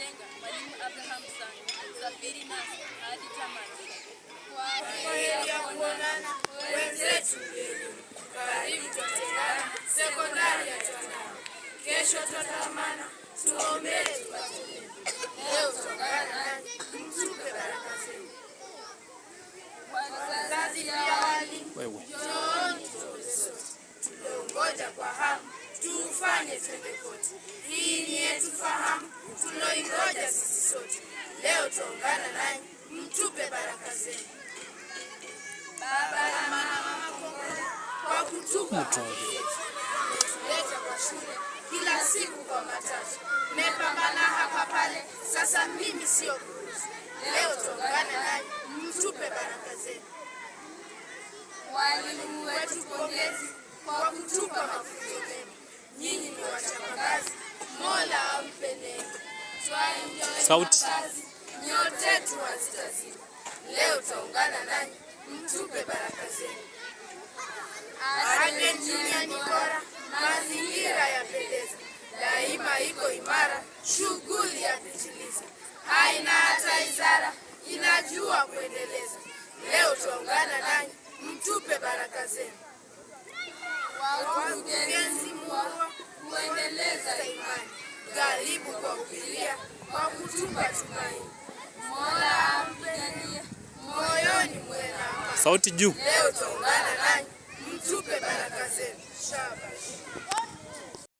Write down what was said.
Malenga, Mwalimu Abraham Sang, safiri nasi hadi tamati. Kwa heri ya kuonana wenzetu elimu, karibu tutatengana sekondari ya Tandao. Kesho tutatamana tuombee tupate elimu. Leo tutaungana nanyi mtupe baraka zenu. Wazazi na walimu, njooni tuombe sote, tuliongoja kwa hamu tufanye twende kote. Hii ni yetu fahamu tuloingoja sisi sote. Leo tutaungana nanyi mtupe baraka zenu. Baba na mama kongole kwa kutupa haki yetu, tuleta kwa shule kila siku kwa matatu. Mmepambana hapa pale, sasa mimi sio kuruhusu. Leo tutaungana nanyi mtupe baraka zenu. Walimu wetu pongezi kwa kutupa mafunzo mema. Nyinyi ni wachapakazi, Mola ampe neema. Sauti. Nyote tu hazitazidi. Leo tutaungana nanyi mtupe baraka zenu. Ardhi Engineer ni bora, mazingira yapendeza, daima iko imara, shughuli ya pitiliza, haina hata izara, inajua kuendeleza. Leo tutaungana nanyi mtupe baraka zenu. Wakurugenzi murua kuendeleza imani, gharibu kwa kupilia kwa kutupa tumaini. Mola ampiganie moyoni mwe na amani. Sauti juu. Leo tutaungana nanyi mtupe baraka zenu. Shaba.